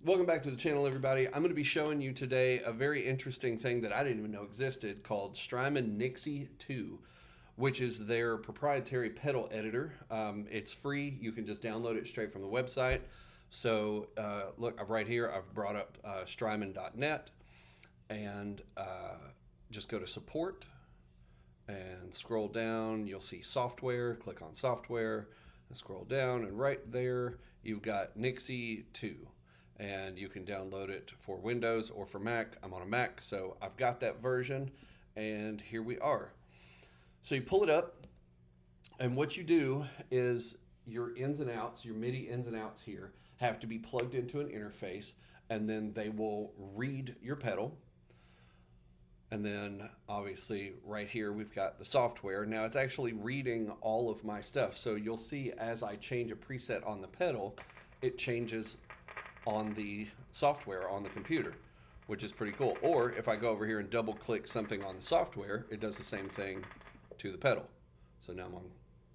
Welcome back to the channel, everybody. I'm going to be showing you today a very interesting thing that I didn't even know existed called Strymon Nixie 2, which is their proprietary pedal editor. It's free. You can just download it straight from the website. So look, right here, I've brought up strymon.net and just go to support and scroll down. You'll see software. Click on software and scroll down, and right there you've got Nixie 2. And you can download it for Windows or for Mac. I'm on a Mac, so I've got that version, and here we are. So you pull it up, and what you do is your ins and outs, your MIDI ins and outs here, have to be plugged into an interface, and then they will read your pedal. And then obviously right here we've got the software. Now it's actually reading all of my stuff, so you'll see as I change a preset on the pedal, it changes on the software on the computer, which is pretty cool. Or if I go over here and double click something on the software, it does the same thing to the pedal. So now I'm on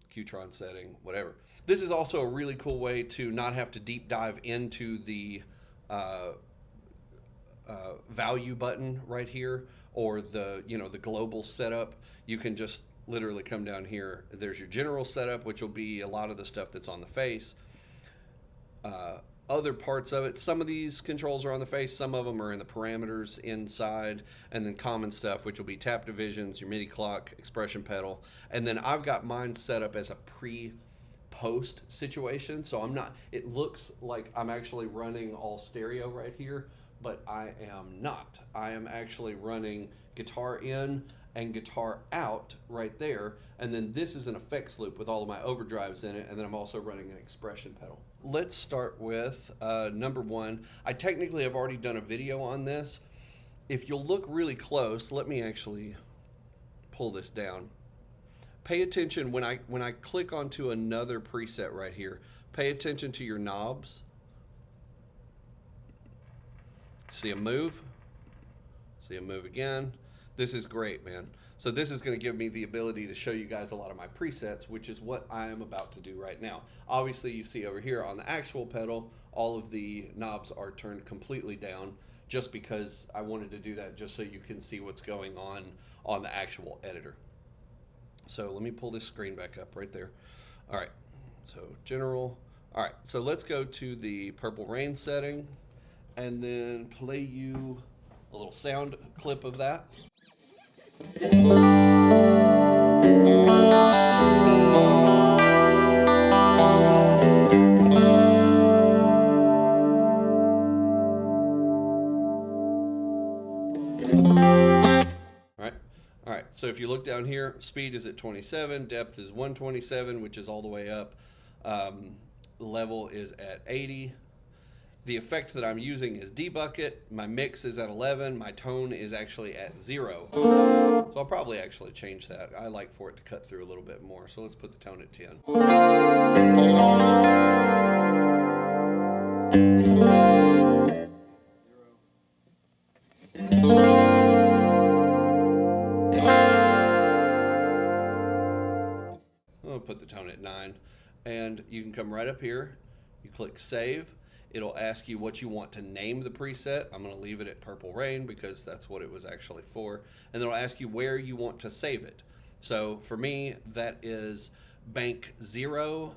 Q-Tron setting, whatever. This is also a really cool way to not have to deep dive into the value button right here, or the the global setup. You can just literally come down here. There's your general setup, which will be a lot of the stuff that's on the face. Other parts of it, some of these controls are on the face, some of them are in the parameters inside, and then common stuff, which will be tap divisions, your MIDI clock, expression pedal, and then I've got mine set up as a pre-post situation, so I'm not, it looks like I'm actually running all stereo right here, but I am not. I am actually running guitar in and guitar out right there, and then this is an effects loop with all of my overdrives in it, and then I'm also running an expression pedal. Let's start with number one. I technically have already done a video on this. If you'll look really close, let me actually pull this down. Pay attention when I click onto another preset right here. Pay attention to your knobs. See a move? See a move again? This is great, man. So this is going to give me the ability to show you guys a lot of my presets, which is what I am about to do right now. Obviously, you see over here on the actual pedal, all of the knobs are turned completely down, just because I wanted to do that just so you can see what's going on the actual editor. So let me pull this screen back up right there. All right, so general. All right, so let's go to the Purple Rain setting and then play you a little sound clip of that. All right, so if you look down here, speed is at 27, depth is 127, which is all the way up. Level is at 80. The effect that I'm using is D-Bucket. My mix is at 11. My tone is actually at 0. So I'll probably actually change that. I like for it to cut through a little bit more. So let's put the tone at 10. I'll put the tone at 9. And you can come right up here. You click Save. It'll ask you what you want to name the preset. I'm going to leave it at Purple Rain because that's what it was actually for. And it'll ask you where you want to save it. So for me, that is Bank 0,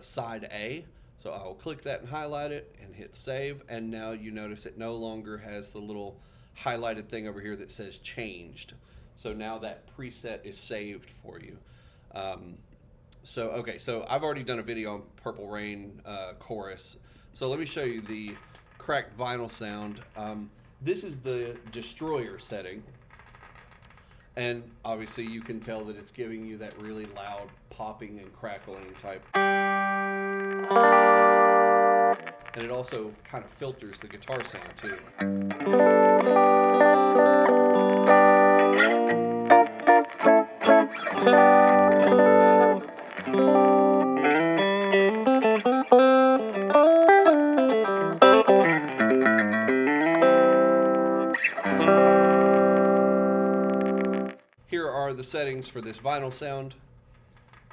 Side A. So I will click that and highlight it and hit Save. And now you notice it no longer has the little highlighted thing over here that says Changed. So now that preset is saved for you. Okay, so I've already done a video on Purple Rain chorus. So let me show you the cracked vinyl sound. This is the Destroyer setting. And obviously you can tell that it's giving you that really loud popping and crackling type. And it also kind of filters the guitar sound too. Here are the settings for this vinyl sound.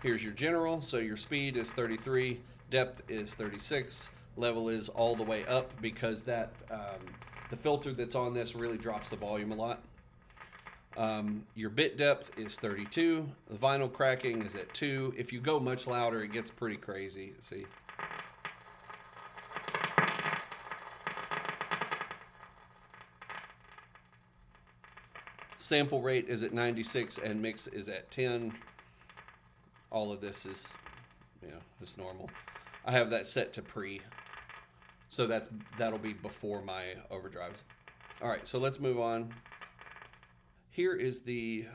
Here's your general, so your speed is 33, depth is 36, level is all the way up, because that the filter that's on this really drops the volume a lot. Your bit depth is 32. The vinyl cracking is at 2. If you go much louder, it gets pretty crazy. See? Sample rate is at 96 and mix is at 10. All of this is, just normal. I have that set to pre, so that'll be before my overdrives. All right, so let's move on. Here is the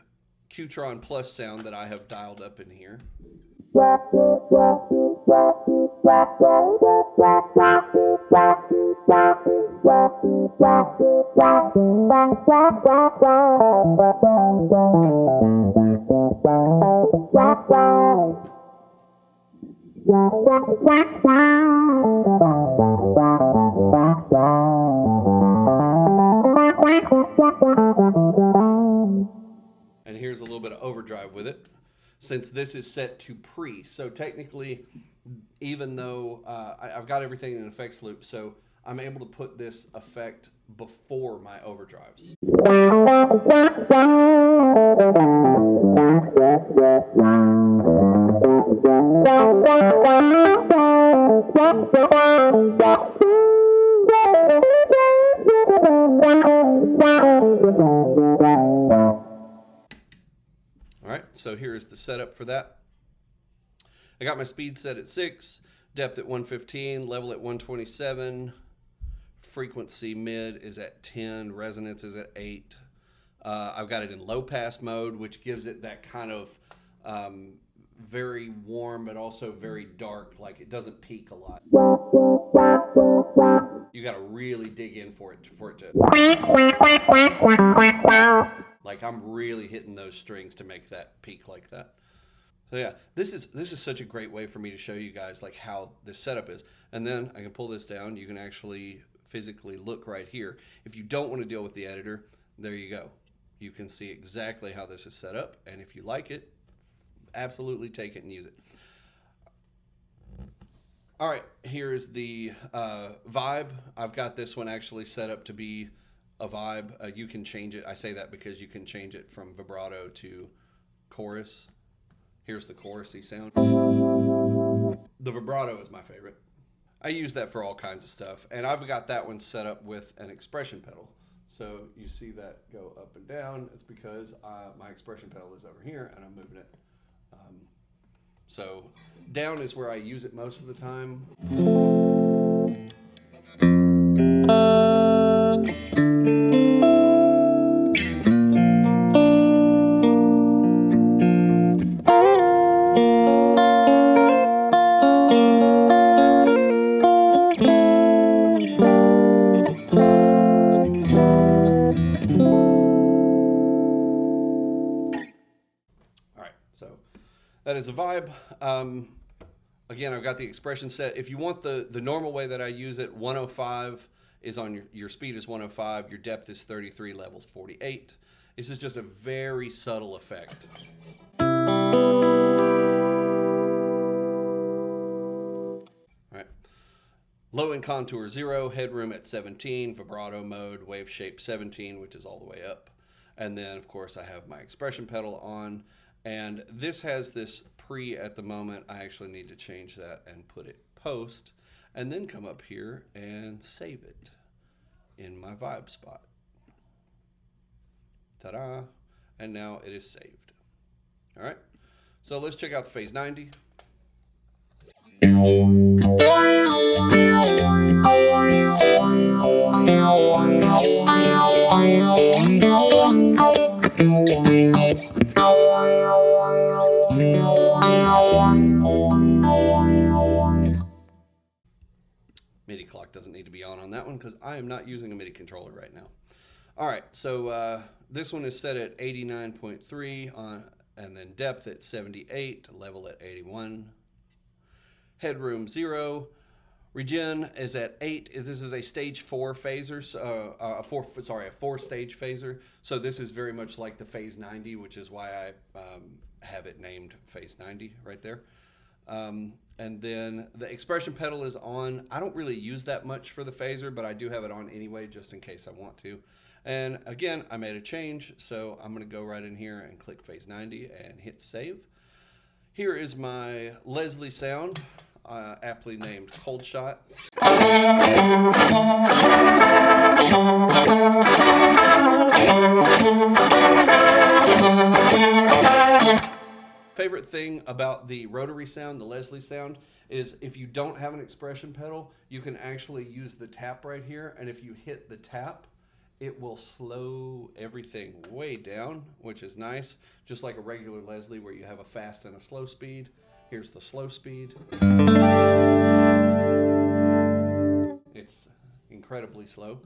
Q-Tron Plus sound that I have dialed up in here. And here's a little bit of overdrive with it, since this is set to pre. So technically, even though I've got everything in an effects loop, so I'm able to put this effect before my overdrives. All right, so here's the setup for that. I got my speed set at 6, depth at 115, level at 127, frequency mid is at 10, resonance is at 8. I've got it in low pass mode, which gives it that kind of very warm but also very dark, like it doesn't peak a lot. You got to really dig in for it to like, I'm really hitting those strings to make that peak like that. So yeah, this is such a great way for me to show you guys like how this setup is. And then I can pull this down. You can actually physically look right here. If you don't want to deal with the editor, there you go. You can see exactly how this is set up. And if you like it, absolutely take it and use it. All right, here's the vibe. I've got this one actually set up to be a vibe. You can change it. I say that because you can change it from vibrato to chorus. Here's the chorusy sound. The vibrato is my favorite. I use that for all kinds of stuff. And I've got that one set up with an expression pedal. So you see that go up and down. It's because my expression pedal is over here and I'm moving it. So down is where I use it most of the time. So that is a vibe. Again, I've got the expression set. If you want the normal way that I use it, 105 is on your speed is 105, your depth is 33, levels 48. This is just a very subtle effect. All right. Low end contour 0, headroom at 17, vibrato mode, wave shape 17, which is all the way up. And then, of course, I have my expression pedal on. And this has this pre at the moment. I actually need to change that and put it post, and then come up here and save it in my vibe spot. Ta-da! And now it is saved. All right, so let's check out the phase 90. MIDI clock doesn't need to be on that one because I am not using a MIDI controller right now. All right, so this one is set at 89.3 on, and then depth at 78, level at 81, headroom 0. Regen is at 8. This is a stage 4 phaser, a 4-stage phaser. So this is very much like the phase 90, which is why I have it named phase 90 right there. And then the expression pedal is on. I don't really use that much for the phaser, but I do have it on anyway, just in case I want to. And again, I made a change, so I'm going to go right in here and click phase 90 and hit save. Here is my Leslie sound, aptly named Cold Shot. Favorite thing about the rotary sound, the Leslie sound, is if you don't have an expression pedal, you can actually use the tap right here, and if you hit the tap, it will slow everything way down, which is nice, just like a regular Leslie where you have a fast and a slow speed. Here's the slow speed. It's incredibly slow.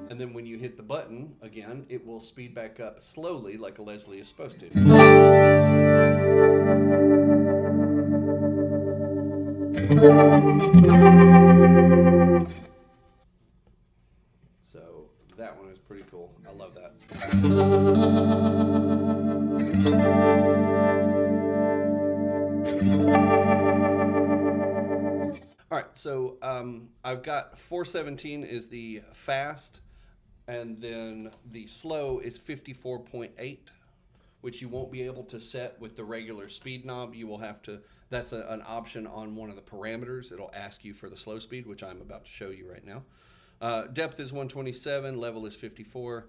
And then when you hit the button, again, it will speed back up slowly like a Leslie is supposed to. So that one is pretty cool. I love that. All right, so I've got 417 is the fast, and then the slow is 54.8, which you won't be able to set with the regular speed knob. You will have to, that's an option on one of the parameters. It'll ask you for the slow speed, which I'm about to show you right now. Depth is 127, level is 54.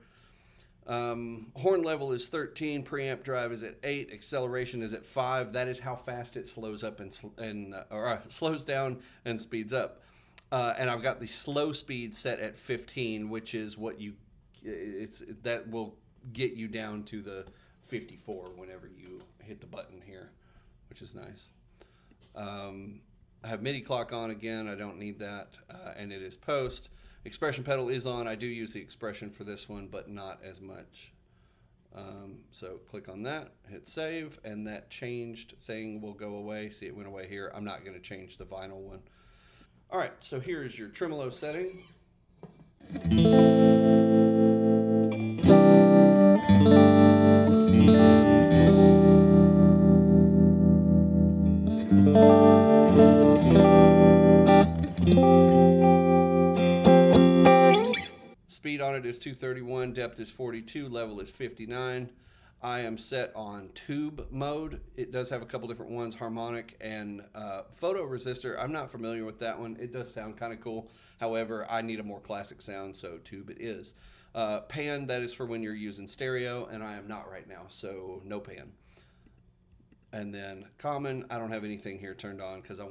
Horn level is 13, preamp drive is at 8, acceleration is at 5. That is how fast it slows up and slows down and speeds up. And I've got the slow speed set at 15, which is what that will get you down to the 54 whenever you hit the button here, which is nice. I have MIDI clock on again. I don't need that, and it is post. Expression pedal is on. I do use the expression for this one, but not as much. So click on that, hit save, and that changed thing will go away. See, it went away here. I'm not going to change the vinyl one. All right, so here is your tremolo setting. Speed on it is 231, depth is 42, level is 59. I am set on tube mode. It does have a couple different ones, harmonic and photo resistor. I'm not familiar with that one. It does sound kind of cool. However, I need a more classic sound, so tube it is. Pan, that is for when you're using stereo, and I am not right now, so no pan. And then common, I don't have anything here turned on because I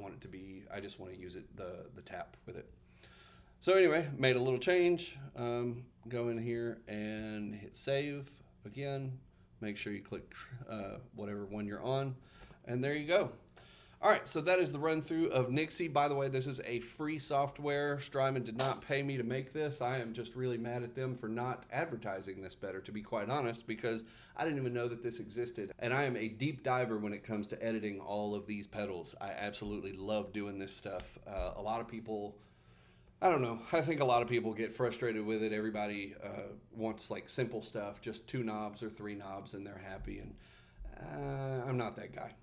just want to use it, the tap with it. So anyway, made a little change. Go in here and hit save again. Make sure you click whatever one you're on, and there you go. All right, so that is the run through of Nixie. By the way, this is a free software. Strymon did not pay me to make this. I am just really mad at them for not advertising this better, to be quite honest, because I didn't even know that this existed. And I am a deep diver when it comes to editing all of these pedals. I absolutely love doing this stuff. A lot of people, I don't know, I think a lot of people get frustrated with it. Everybody wants like simple stuff, just 2 knobs or 3 knobs, and they're happy. And I'm not that guy.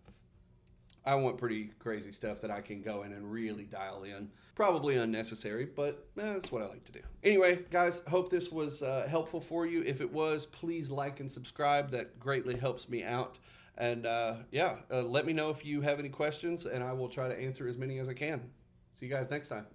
I want pretty crazy stuff that I can go in and really dial in. Probably unnecessary, but that's what I like to do. Anyway, guys, hope this was helpful for you. If it was, please like and subscribe. That greatly helps me out. And let me know if you have any questions, and I will try to answer as many as I can. See you guys next time.